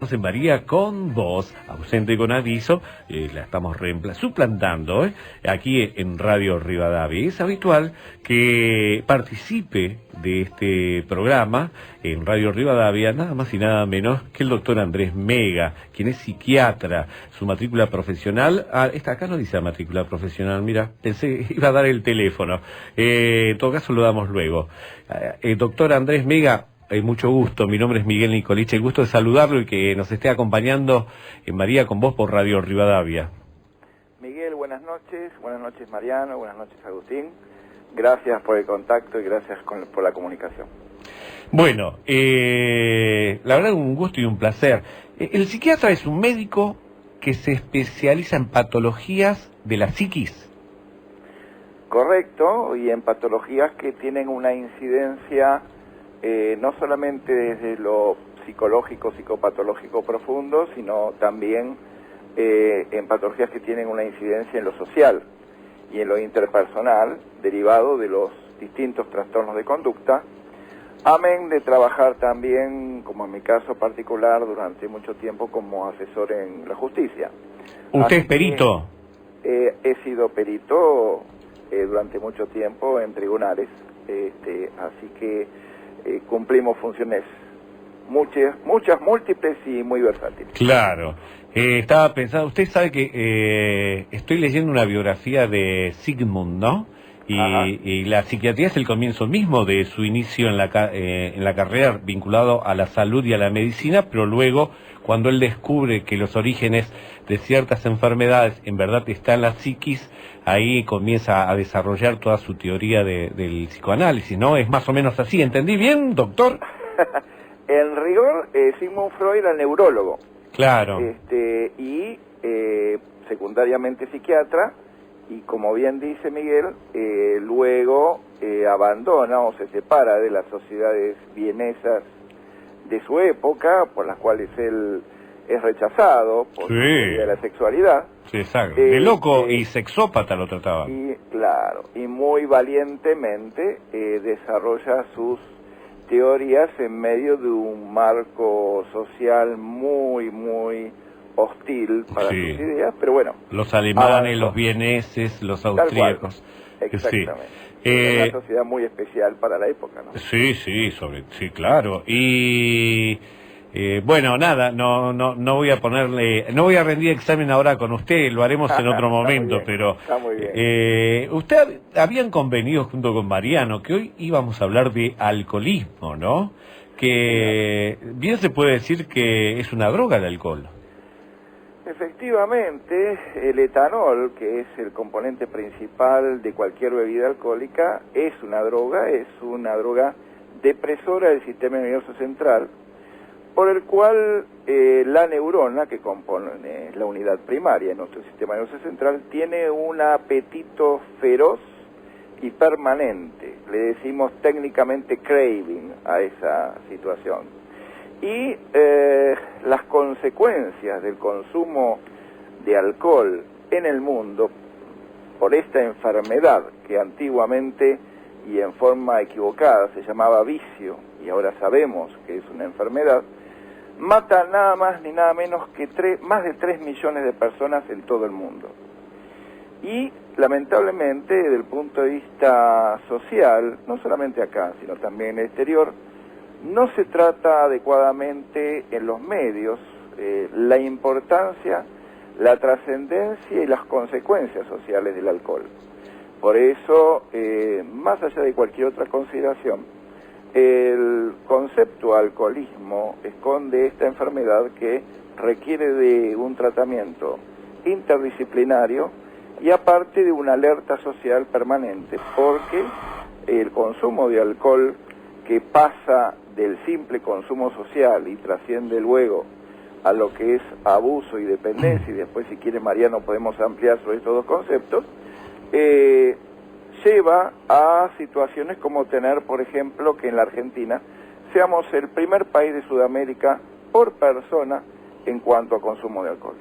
En María con voz, ausente con aviso, la estamos suplantando aquí en Radio Rivadavia. Es habitual que participe de este programa en Radio Rivadavia nada más y nada menos que el doctor Andrés Mega, quien es psiquiatra. Su matrícula profesional, acá no dice la matrícula profesional, mira, pensé iba a dar el teléfono. En todo caso lo damos luego. Doctor Andrés Mega, mucho gusto, mi nombre es Miguel Nicoliche, el gusto de saludarlo y que nos esté acompañando en María con vos por Radio Rivadavia. Miguel, buenas noches Mariano, buenas noches Agustín, gracias por el contacto y gracias por la comunicación. Bueno, la verdad un gusto y un placer. El psiquiatra es un médico que se especializa en patologías de la psiquis. Correcto, y en patologías que tienen una incidencia no solamente desde lo psicológico, psicopatológico profundo, sino también en patologías que tienen una incidencia en lo social y en lo interpersonal, derivado de los distintos trastornos de conducta, amén de trabajar también, como en mi caso particular, durante mucho tiempo como asesor en la justicia. ¿Usted es perito? He sido perito durante mucho tiempo en tribunales, así que cumplimos funciones muchas, múltiples y muy versátiles. Claro. Estaba pensando, usted sabe que estoy leyendo una biografía de Sigmund, ¿no? Y la psiquiatría es el comienzo mismo de su inicio en la carrera vinculado a la salud y a la medicina, pero luego, cuando él descubre que los orígenes de ciertas enfermedades en verdad están en la psiquis, ahí comienza a desarrollar toda su teoría del psicoanálisis, ¿no? Es más o menos así, ¿entendí bien, doctor? En rigor, Sigmund Freud era neurólogo. Claro. Y secundariamente psiquiatra, y como bien dice Miguel, luego abandona o se separa de las sociedades vienesas de su época, por las cuales él es rechazado por su teoría de la sexualidad. Sí, exacto. De loco y sexópata lo trataba. Y claro, y muy valientemente desarrolla sus teorías en medio de un marco social muy hostil para sus ideas, pero bueno. Los alemanes, los vieneses, los austríacos. Exactamente. Sí. Una sociedad muy especial para la época, ¿no? Sí, claro. Y bueno, nada, no voy a rendir examen ahora con usted, lo haremos en otro momento, bien, pero está muy bien. usted habían convenido junto con Mariano que hoy íbamos a hablar de alcoholismo, ¿no? Que bien se puede decir que es una droga el alcohol. Efectivamente, el etanol, que es el componente principal de cualquier bebida alcohólica, es una droga depresora del sistema nervioso central, por el cual la neurona, que compone la unidad primaria de nuestro sistema nervioso central, tiene un apetito feroz y permanente. Le decimos técnicamente craving a esa situación. Y las consecuencias del consumo de alcohol en el mundo por esta enfermedad que antiguamente y en forma equivocada se llamaba vicio, y ahora sabemos que es una enfermedad, mata nada más ni nada menos que más de 3 millones de personas en todo el mundo. Y lamentablemente, desde el punto de vista social, no solamente acá, sino también en el exterior, no se trata adecuadamente en los medios la importancia, la trascendencia y las consecuencias sociales del alcohol. Por eso, más allá de cualquier otra consideración, el concepto alcoholismo esconde esta enfermedad que requiere de un tratamiento interdisciplinario y aparte de una alerta social permanente, porque el consumo de alcohol, que pasa del simple consumo social y trasciende luego a lo que es abuso y dependencia, y después si quiere Mariano podemos ampliar sobre estos dos conceptos, lleva a situaciones como tener, por ejemplo, que en la Argentina seamos el primer país de Sudamérica por persona en cuanto a consumo de alcohol.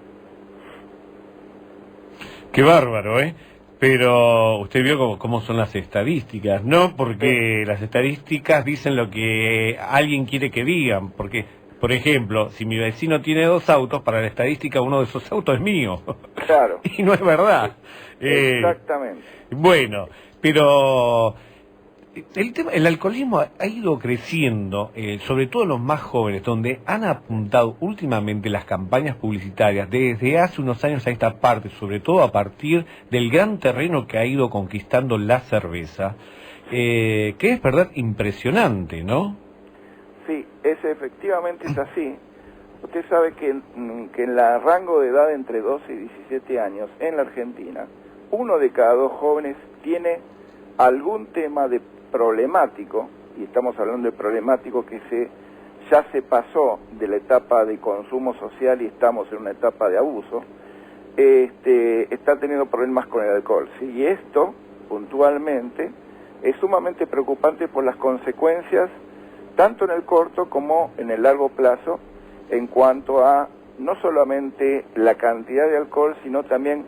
Qué bárbaro, ¿eh? Pero usted vio cómo son las estadísticas, ¿no? Porque las estadísticas dicen lo que alguien quiere que digan, porque Por ejemplo, si mi vecino tiene 2 autos, para la estadística uno de esos autos es mío. Claro. Y no es verdad. Exactamente. Bueno, pero el alcoholismo ha ido creciendo, sobre todo en los más jóvenes, donde han apuntado últimamente las campañas publicitarias desde hace unos años a esta parte, sobre todo a partir del gran terreno que ha ido conquistando la cerveza, que es verdad impresionante, ¿no? Sí, efectivamente es así. Usted sabe que en el rango de edad entre 12 y 17 años en la Argentina, 1 de cada 2 jóvenes tiene algún tema de problemático, y estamos hablando de problemático que ya se pasó de la etapa de consumo social y estamos en una etapa de abuso, está teniendo problemas con el alcohol. ¿Sí? Y esto, puntualmente, es sumamente preocupante por las consecuencias, tanto en el corto como en el largo plazo, en cuanto a no solamente la cantidad de alcohol, sino también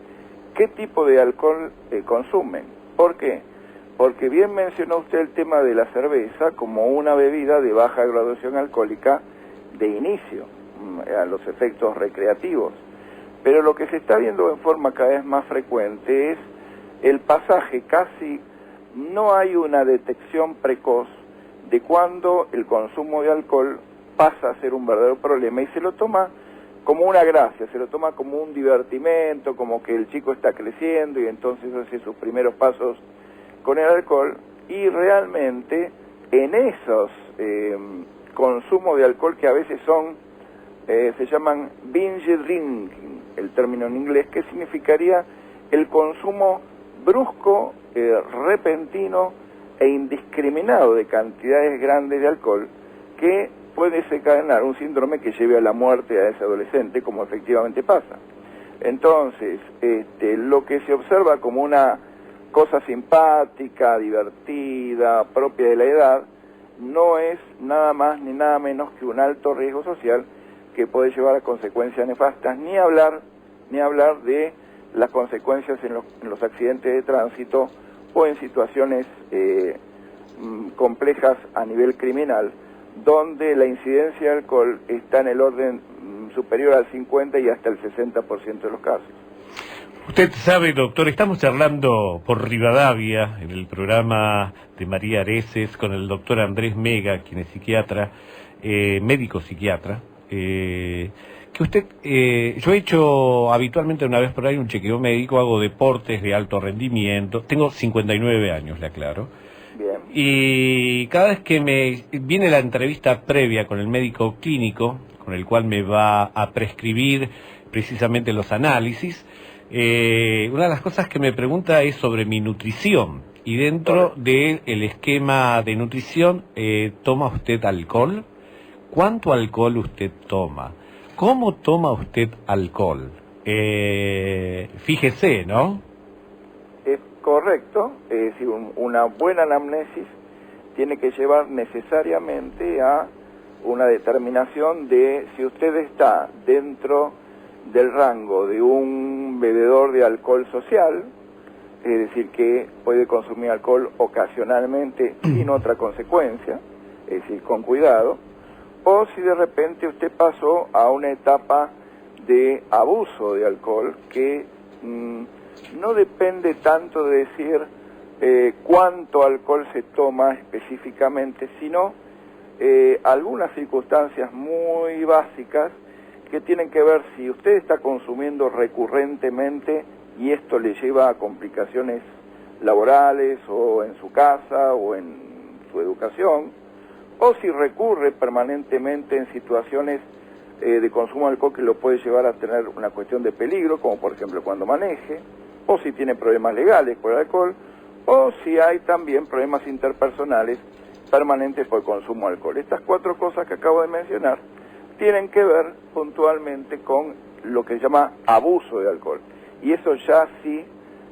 qué tipo de alcohol consumen. ¿Por qué? Porque bien mencionó usted el tema de la cerveza como una bebida de baja graduación alcohólica de inicio, a los efectos recreativos. Pero lo que se está viendo en forma cada vez más frecuente es el pasaje, casi no hay una detección precoz de cuando el consumo de alcohol pasa a ser un verdadero problema y se lo toma como una gracia, se lo toma como un divertimento, como que el chico está creciendo y entonces hace sus primeros pasos con el alcohol, y realmente en esos consumos de alcohol que a veces son, se llaman binge drinking, el término en inglés, que significaría el consumo brusco, repentino e indiscriminado de cantidades grandes de alcohol, que puede desencadenar un síndrome que lleve a la muerte a ese adolescente, como efectivamente pasa. Entonces, lo que se observa como una cosa simpática, divertida, propia de la edad, no es nada más ni nada menos que un alto riesgo social que puede llevar a consecuencias nefastas, ni hablar de las consecuencias en los accidentes de tránsito o en situaciones complejas a nivel criminal, donde la incidencia de alcohol está en el orden superior al 50 y hasta el 60% de los casos. Usted sabe, doctor, estamos charlando por Rivadavia, en el programa de María Areces, con el doctor Andrés Mega, quien es psiquiatra, médico psiquiatra, que usted, yo he hecho habitualmente una vez por ahí un chequeo médico, hago deportes de alto rendimiento, tengo 59 años, le aclaro. Bien. Y cada vez que me viene la entrevista previa con el médico clínico, con el cual me va a prescribir precisamente los análisis, una de las cosas que me pregunta es sobre mi nutrición. Y dentro del esquema de nutrición, ¿toma usted alcohol? ¿Cuánto alcohol usted toma? ¿Cómo toma usted alcohol? Fíjese, ¿no? Es correcto, es decir, una buena anamnesis tiene que llevar necesariamente a una determinación de si usted está dentro del rango de un bebedor de alcohol social, es decir, que puede consumir alcohol ocasionalmente sin otra consecuencia, es decir, con cuidado, o si de repente usted pasó a una etapa de abuso de alcohol que no depende tanto de decir cuánto alcohol se toma específicamente, sino algunas circunstancias muy básicas que tienen que ver si usted está consumiendo recurrentemente y esto le lleva a complicaciones laborales o en su casa o en su educación, o si recurre permanentemente en situaciones de consumo de alcohol que lo puede llevar a tener una cuestión de peligro, como por ejemplo cuando maneje, o si tiene problemas legales por el alcohol, o si hay también problemas interpersonales permanentes por el consumo de alcohol. Estas 4 cosas que acabo de mencionar tienen que ver puntualmente con lo que se llama abuso de alcohol. Y eso ya sí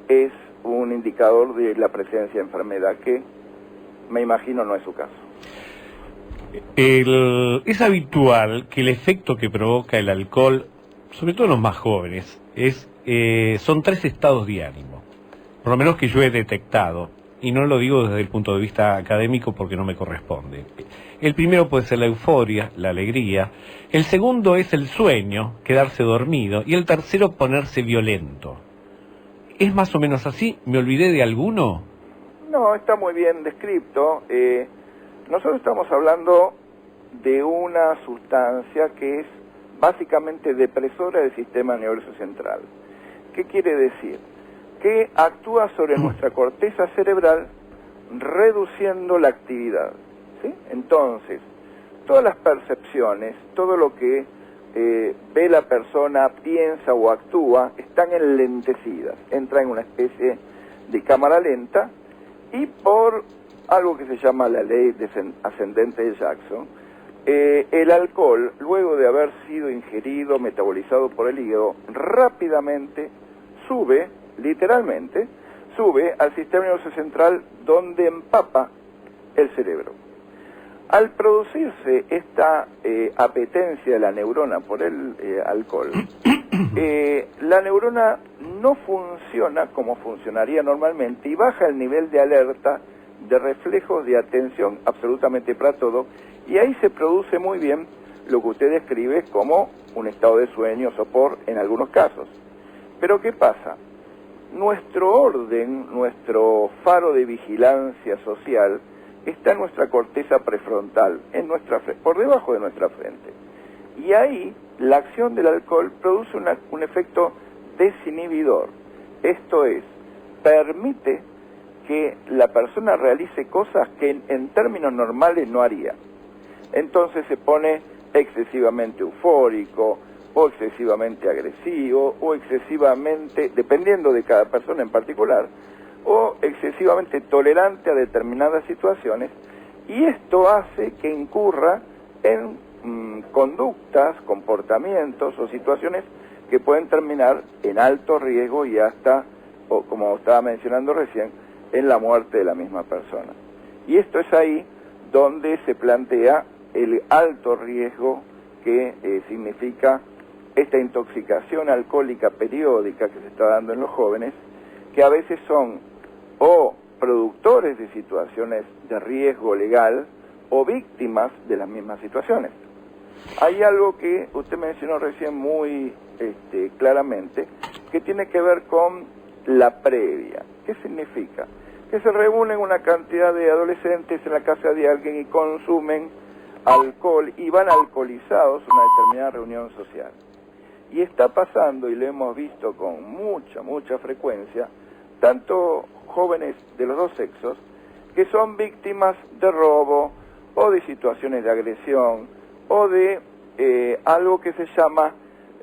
es un indicador de la presencia de enfermedad, que me imagino no es su caso. Es habitual que el efecto que provoca el alcohol, sobre todo en los más jóvenes, son 3 estados de ánimo, por lo menos que yo he detectado. y no lo digo desde el punto de vista académico porque no me corresponde. El primero puede ser la euforia, la alegría. El segundo es el sueño, quedarse dormido. Y el tercero, ponerse violento. ¿Es más o menos así? ¿Me olvidé de alguno? No, está muy bien descrito. Nosotros estamos hablando de una sustancia que es básicamente depresora del sistema nervioso central. ¿Qué quiere decir? Que actúa sobre nuestra corteza cerebral reduciendo la actividad, ¿sí? Entonces, todas las percepciones, todo lo que ve la persona, piensa o actúa, están enlentecidas, entra en una especie de cámara lenta, y por algo que se llama la ley ascendente de Jackson, el alcohol, luego de haber sido ingerido, metabolizado por el hígado, rápidamente sube, literalmente, sube al sistema nervioso central donde empapa el cerebro. Al producirse esta apetencia de la neurona por el alcohol, la neurona no funciona como funcionaría normalmente y baja el nivel de alerta, de reflejos, de atención absolutamente para todo, y ahí se produce muy bien lo que usted describe como un estado de sueño, sopor en algunos casos. Pero ¿qué pasa? Nuestro orden, nuestro faro de vigilancia social está en nuestra corteza prefrontal, por debajo de nuestra frente. Y ahí la acción del alcohol produce un efecto desinhibidor. Esto es, permite que la persona realice cosas que en términos normales no haría. Entonces se pone excesivamente eufórico, o excesivamente agresivo, o excesivamente, dependiendo de cada persona en particular, o excesivamente tolerante a determinadas situaciones, y esto hace que incurra en conductas, comportamientos o situaciones que pueden terminar en alto riesgo y hasta, o como estaba mencionando recién, en la muerte de la misma persona. Y esto es ahí donde se plantea el alto riesgo que significa esta intoxicación alcohólica periódica que se está dando en los jóvenes, que a veces son o productores de situaciones de riesgo legal o víctimas de las mismas situaciones. Hay algo que usted mencionó recién muy claramente, que tiene que ver con la previa. ¿Qué significa? Que se reúnen una cantidad de adolescentes en la casa de alguien y consumen alcohol y van alcoholizados a una determinada reunión social. Y está pasando, y lo hemos visto con mucha frecuencia, tanto jóvenes de los dos sexos, que son víctimas de robo, o de situaciones de agresión, o de algo que se llama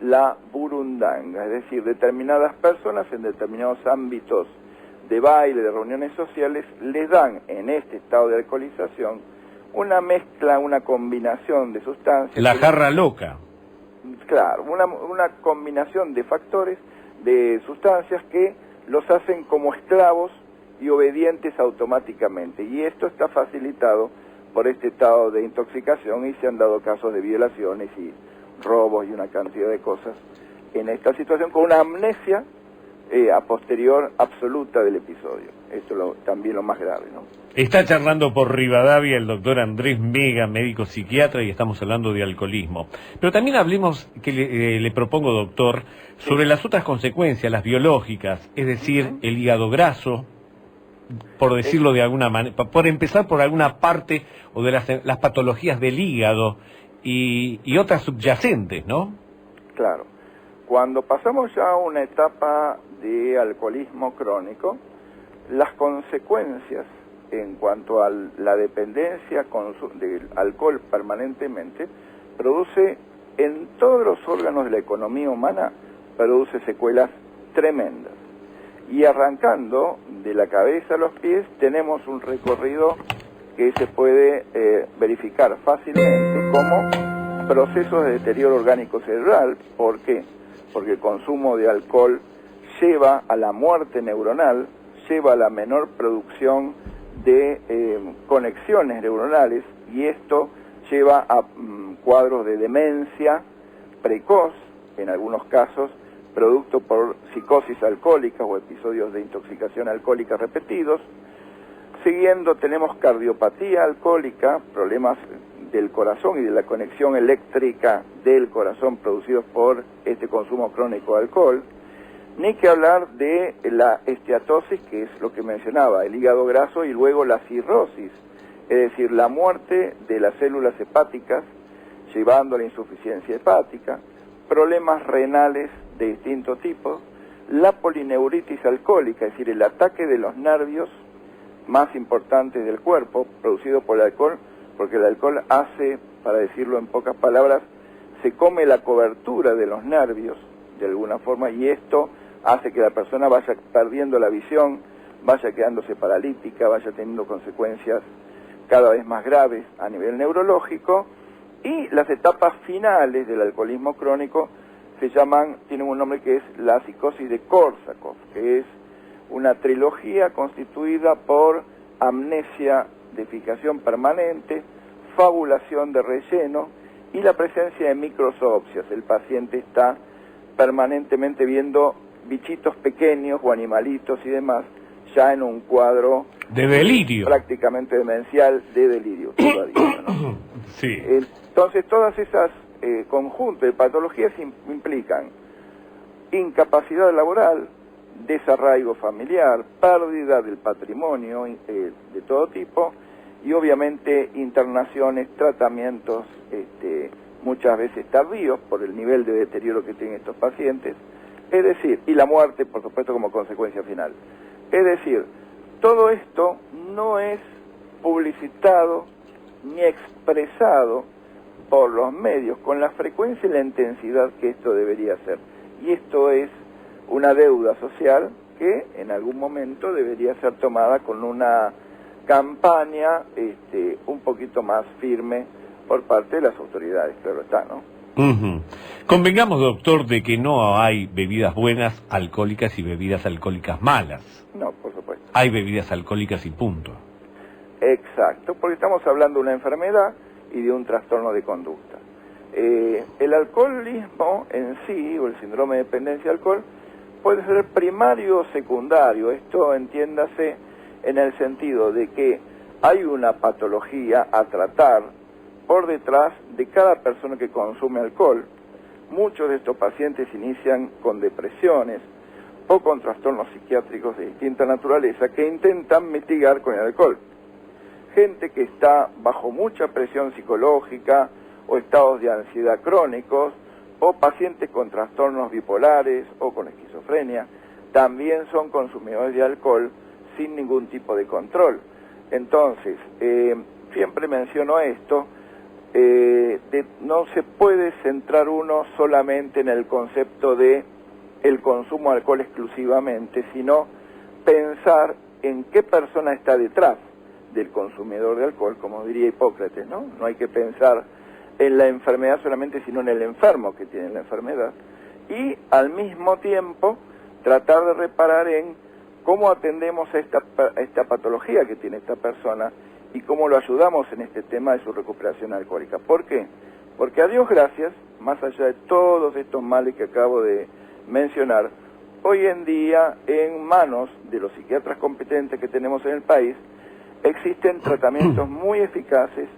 la burundanga, es decir, determinadas personas en determinados ámbitos de baile, de reuniones sociales, les dan en este estado de alcoholización una mezcla, una combinación de sustancias. La jarra loca. Claro, una combinación de factores, de sustancias que los hacen como esclavos y obedientes automáticamente. Y esto está facilitado por este estado de intoxicación y se han dado casos de violaciones y robos y una cantidad de cosas en esta situación con una amnesia a posterior absoluta del episodio. Esto también lo más grave, ¿no? Está charlando por Rivadavia el doctor Andrés Mega, médico psiquiatra, y estamos hablando de alcoholismo. Pero también hablemos, que le propongo, doctor, sobre las otras consecuencias, las biológicas, es decir, el hígado graso, por decirlo de alguna manera, por empezar por alguna parte, o de las patologías del hígado y otras subyacentes, ¿no? Claro. Cuando pasamos ya a una etapa de alcoholismo crónico, las consecuencias en cuanto a la dependencia del alcohol permanentemente produce en todos los órganos de la economía humana, produce secuelas tremendas. Y arrancando de la cabeza a los pies tenemos un recorrido que se puede verificar fácilmente como procesos de deterioro orgánico cerebral. ¿Por qué? Porque el consumo de alcohol lleva a la muerte neuronal, lleva a la menor producción de conexiones neuronales, y esto lleva a cuadros de demencia precoz, en algunos casos, producto por psicosis alcohólica o episodios de intoxicación alcohólica repetidos, Siguiendo, tenemos cardiopatía alcohólica, problemas del corazón y de la conexión eléctrica del corazón producidos por este consumo crónico de alcohol. Ni que hablar de la esteatosis, que es lo que mencionaba, el hígado graso, y luego la cirrosis, es decir, la muerte de las células hepáticas, llevando a la insuficiencia hepática, problemas renales de distintos tipos, la polineuritis alcohólica, es decir, el ataque de los nervios más importantes del cuerpo, producido por el alcohol, porque el alcohol hace, para decirlo en pocas palabras, se come la cobertura de los nervios, de alguna forma, y esto hace que la persona vaya perdiendo la visión, vaya quedándose paralítica, vaya teniendo consecuencias cada vez más graves a nivel neurológico, y las etapas finales del alcoholismo crónico tienen un nombre que es la psicosis de Korsakoff, que es una trilogía constituida por amnesia de fijación permanente, fabulación de relleno y la presencia de microzoopsias. El paciente está permanentemente viendo bichitos pequeños o animalitos y demás, ya en un cuadro de delirio, prácticamente demencial, de delirio todavía, ¿no? Sí. Entonces todas esas conjuntos de patologías implican incapacidad laboral, desarraigo familiar, pérdida del patrimonio de todo tipo, y obviamente internaciones, tratamientos muchas veces tardíos por el nivel de deterioro que tienen estos pacientes, es decir, y la muerte, por supuesto, como consecuencia final. Es decir, todo esto no es publicitado ni expresado por los medios con la frecuencia y la intensidad que esto debería ser. Y esto es una deuda social que en algún momento debería ser tomada con una campaña un poquito más firme por parte de las autoridades, claro está, ¿no? Convengamos, doctor, de que no hay bebidas buenas alcohólicas y bebidas alcohólicas malas. No, por supuesto. Hay bebidas alcohólicas y punto. Exacto, porque estamos hablando de una enfermedad y de un trastorno de conducta. El alcoholismo en sí, o el síndrome de dependencia de alcohol, puede ser primario o secundario. Esto entiéndase en el sentido de que hay una patología a tratar por detrás de cada persona que consume alcohol. Muchos de estos pacientes inician con depresiones o con trastornos psiquiátricos de distinta naturaleza que intentan mitigar con el alcohol. Gente que está bajo mucha presión psicológica o estados de ansiedad crónicos, o pacientes con trastornos bipolares o con esquizofrenia, también son consumidores de alcohol sin ningún tipo de control. Entonces, siempre menciono esto, no se puede centrar uno solamente en el concepto de el consumo de alcohol exclusivamente, sino pensar en qué persona está detrás del consumidor de alcohol, como diría Hipócrates, ¿no? No hay que pensar en la enfermedad solamente, sino en el enfermo que tiene la enfermedad, y al mismo tiempo tratar de reparar en cómo atendemos a esta patología que tiene esta persona y cómo lo ayudamos en este tema de su recuperación alcohólica. ¿Por qué? Porque a Dios gracias, más allá de todos estos males que acabo de mencionar, hoy en día en manos de los psiquiatras competentes que tenemos en el país, existen tratamientos muy eficaces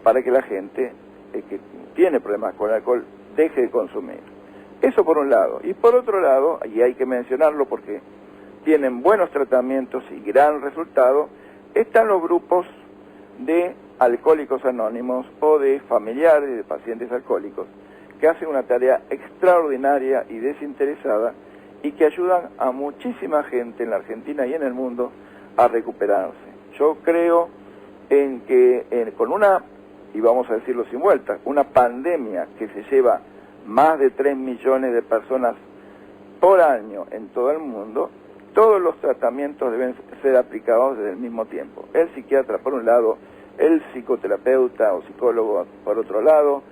para que la gente que tiene problemas con el alcohol deje de consumir. Eso por un lado. Y por otro lado, y hay que mencionarlo porque tienen buenos tratamientos y gran resultado, están los grupos de alcohólicos anónimos o de familiares de pacientes alcohólicos que hacen una tarea extraordinaria y desinteresada y que ayudan a muchísima gente en la Argentina y en el mundo a recuperarse. Yo creo en que con una, y vamos a decirlo sin vuelta, una pandemia que se lleva más de 3 millones de personas por año en todo el mundo, todos los tratamientos deben ser aplicados desde el mismo tiempo. El psiquiatra por un lado, el psicoterapeuta o psicólogo por otro lado,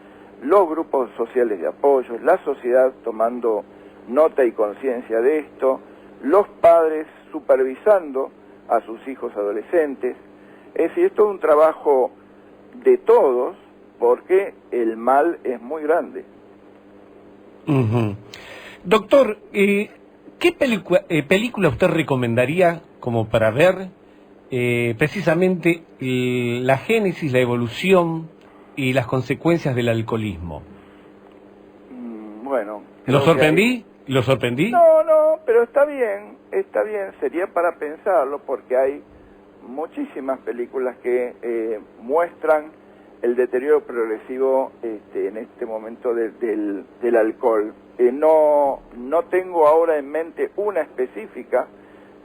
los grupos sociales de apoyo, la sociedad tomando nota y conciencia de esto, los padres supervisando a sus hijos adolescentes. Es decir, esto es un trabajo de todos porque el mal es muy grande. Doctor, ¿qué película usted recomendaría como para ver precisamente la génesis, la evolución y las consecuencias del alcoholismo. Bueno. ¿Lo sorprendí? ¿Lo sorprendí? No, pero está bien, sería para pensarlo, porque hay muchísimas películas que muestran el deterioro progresivo en este momento del alcohol. No tengo ahora en mente una específica,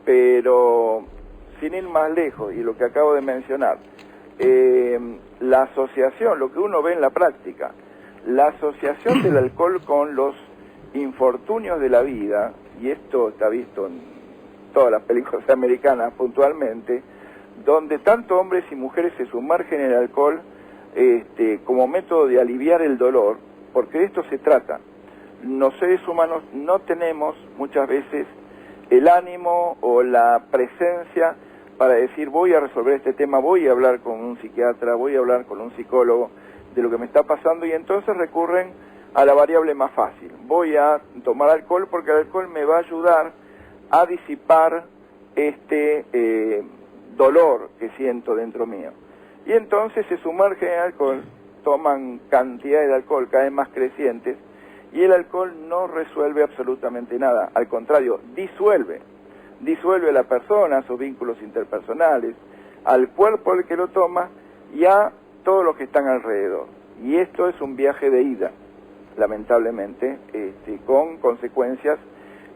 pero sin ir más lejos, y lo que acabo de mencionar, la asociación, lo que uno ve en la práctica, la asociación del alcohol con los infortunios de la vida, y esto está visto en todas las películas americanas puntualmente, donde tanto hombres y mujeres se sumergen en el alcohol como método de aliviar el dolor, porque de esto se trata. Los seres humanos no tenemos muchas veces el ánimo o la presencia para decir voy a resolver este tema, voy a hablar con un psiquiatra, voy a hablar con un psicólogo de lo que me está pasando, y entonces recurren a la variable más fácil. Voy a tomar alcohol porque el alcohol me va a ayudar a disipar este dolor que siento dentro mío. Y entonces se sumergen en alcohol, toman cantidades de alcohol cada vez más crecientes, y el alcohol no resuelve absolutamente nada. Al contrario, disuelve a la persona, a sus vínculos interpersonales, al cuerpo al que lo toma y a todos los que están alrededor. Y esto es un viaje de ida, lamentablemente, con consecuencias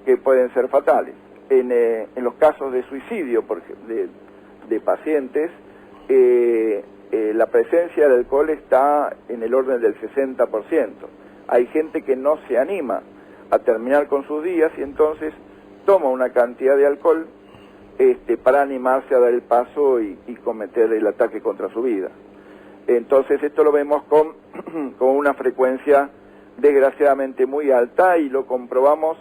que pueden ser fatales. En los casos de suicidio de pacientes, la presencia del alcohol está en el orden del 60%. Hay gente que no se anima a terminar con sus días y entonces toma una cantidad de alcohol para animarse a dar el paso y cometer el ataque contra su vida. Entonces esto lo vemos con una frecuencia desgraciadamente muy alta, y lo comprobamos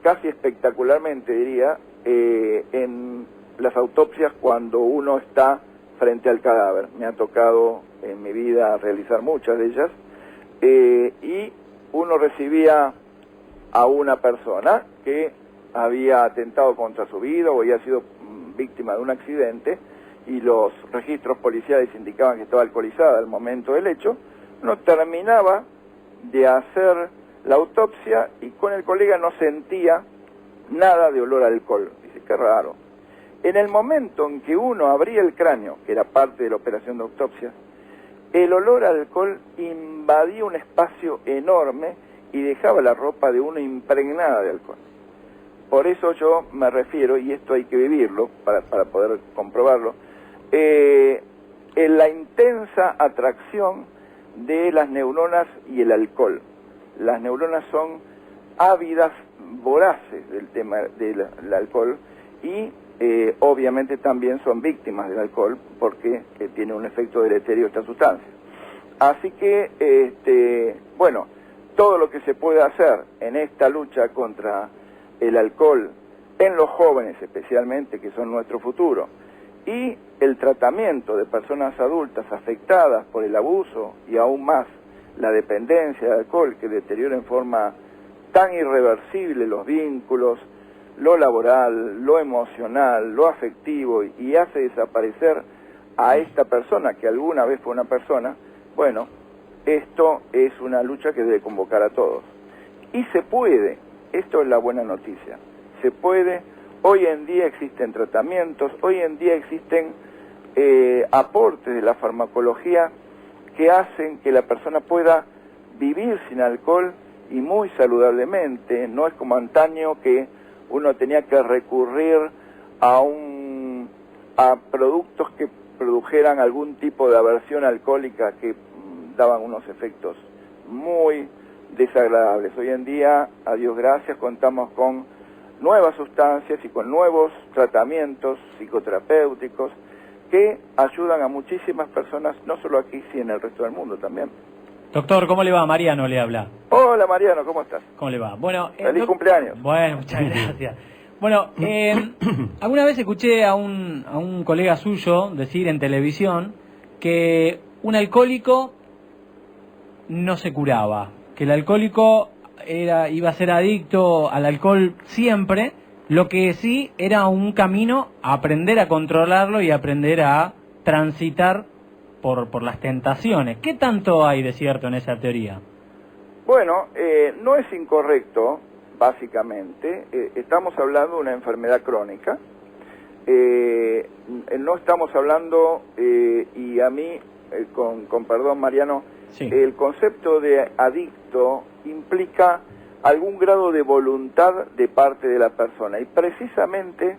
casi espectacularmente, diría, en las autopsias cuando uno está frente al cadáver. Me ha tocado en mi vida realizar muchas de ellas, y uno recibía a una persona que había atentado contra su vida o había sido víctima de un accidente, y los registros policiales indicaban que estaba alcoholizada al momento del hecho. Uno terminaba de hacer la autopsia y con el colega no sentía nada de olor a alcohol. Dice, qué raro. En el momento en que uno abría el cráneo, que era parte de la operación de autopsia, el olor a alcohol invadía un espacio enorme y dejaba la ropa de uno impregnada de alcohol. Por eso yo me refiero, y esto hay que vivirlo para poder comprobarlo, en la intensa atracción de las neuronas y el alcohol. Las neuronas son ávidas, voraces del tema del alcohol, y obviamente también son víctimas del alcohol porque tiene un efecto deleterio esta sustancia. Así que, bueno, todo lo que se puede hacer en esta lucha contra el alcohol en los jóvenes especialmente, que son nuestro futuro, y el tratamiento de personas adultas afectadas por el abuso y aún más la dependencia de alcohol, que deteriora en forma tan irreversible los vínculos, lo laboral, lo emocional, lo afectivo, y hace desaparecer a esta persona que alguna vez fue una persona. Bueno, esto es una lucha que debe convocar a todos. Y se puede, esto es la buena noticia, se puede. Hoy en día existen tratamientos, hoy en día existen aportes de la farmacología que hacen que la persona pueda vivir sin alcohol y muy saludablemente. No es como antaño que uno tenía que recurrir a productos que produjeran algún tipo de aversión alcohólica que daban unos efectos muy desagradables. Hoy en día, a Dios gracias, contamos con nuevas sustancias y con nuevos tratamientos psicoterapéuticos que ayudan a muchísimas personas, no solo aquí, sino en el resto del mundo también. Doctor, ¿cómo le va? Mariano le habla. Hola Mariano, ¿cómo estás? ¿Cómo le va? Bueno, feliz cumpleaños. Bueno, muchas gracias. Bueno, alguna vez escuché a un colega suyo decir en televisión que un alcohólico no se curaba, que el alcohólico iba a ser adicto al alcohol siempre Lo que sí era un camino a aprender a controlarlo y aprender a transitar por las tentaciones. ¿Qué tanto hay de cierto en esa teoría? Bueno, no es incorrecto, básicamente. Estamos hablando de una enfermedad crónica. No estamos hablando, y a mí, con perdón Mariano, Sí. el concepto de adicto implica algún grado de voluntad de parte de la persona. Y precisamente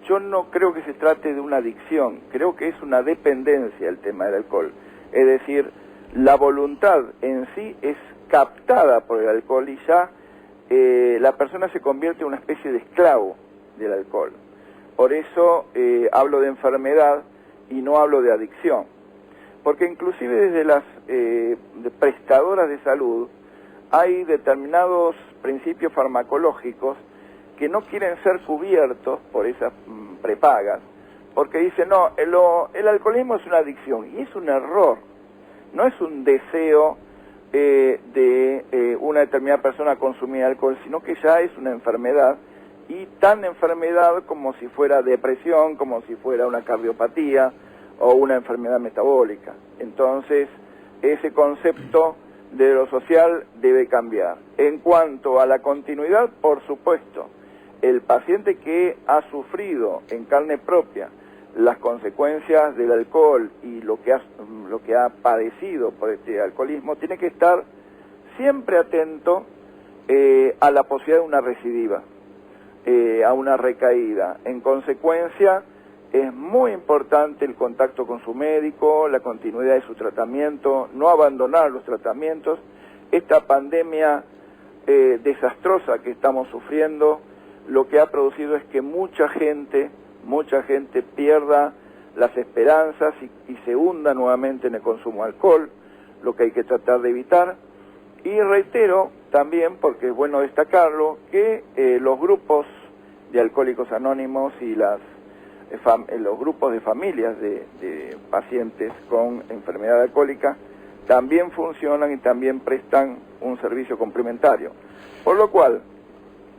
yo no creo que se trate de una adicción, creo que es una dependencia el tema del alcohol. Es decir, la voluntad en sí es captada por el alcohol y ya la persona se convierte en una especie de esclavo del alcohol. Por eso hablo de enfermedad y no hablo de adicción. Porque inclusive desde las prestadoras de salud hay determinados principios farmacológicos que no quieren ser cubiertos por esas prepagas, porque dicen, no, el alcoholismo es una adicción, y es un error. No es un deseo de una determinada persona consumir alcohol, sino que ya es una enfermedad, y tan enfermedad como si fuera depresión, como si fuera una cardiopatía o una enfermedad metabólica. Entonces, ese concepto de lo social debe cambiar. En cuanto a la continuidad, por supuesto, el paciente que ha sufrido en carne propia las consecuencias del alcohol y lo que ha padecido por este alcoholismo, tiene que estar siempre atento a la posibilidad de una recidiva, a una recaída. En consecuencia, es muy importante el contacto con su médico, la continuidad de su tratamiento, no abandonar los tratamientos. Esta pandemia desastrosa que estamos sufriendo, lo que ha producido es que mucha gente pierda las esperanzas y se hunda nuevamente en el consumo de alcohol, lo que hay que tratar de evitar. Y reitero también, porque es bueno destacarlo, que los grupos de alcohólicos anónimos y los grupos de familias de pacientes con enfermedad alcohólica también funcionan y también prestan un servicio complementario. Por lo cual,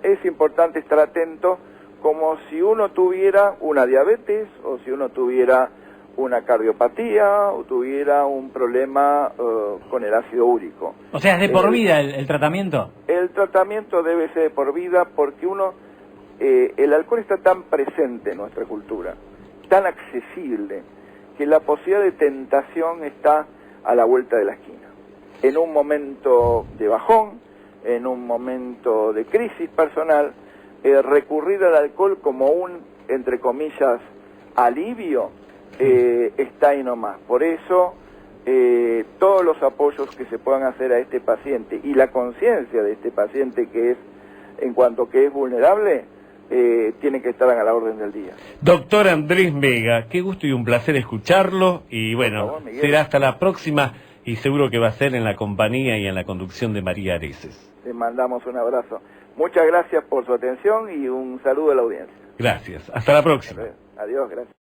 es importante estar atento como si uno tuviera una diabetes o si uno tuviera una cardiopatía o tuviera un problema con el ácido úrico. O sea, ¿es de por vida el tratamiento? El tratamiento debe ser de por vida porque el alcohol está tan presente en nuestra cultura, tan accesible, que la posibilidad de tentación está a la vuelta de la esquina. En un momento de bajón, en un momento de crisis personal, recurrir al alcohol como un, entre comillas, alivio, está ahí nomás. Por eso, todos los apoyos que se puedan hacer a este paciente y la conciencia de este paciente que es, en cuanto que es vulnerable, tiene que estar a la orden del día. Doctor Andrés Vega, qué gusto y un placer escucharlo, y bueno, favor, Miguel. será hasta la próxima, y seguro que va a ser en la compañía y en la conducción de María Areces. Le mandamos un abrazo. Muchas gracias por su atención y un saludo a la audiencia. Gracias, hasta la próxima. Adiós, gracias.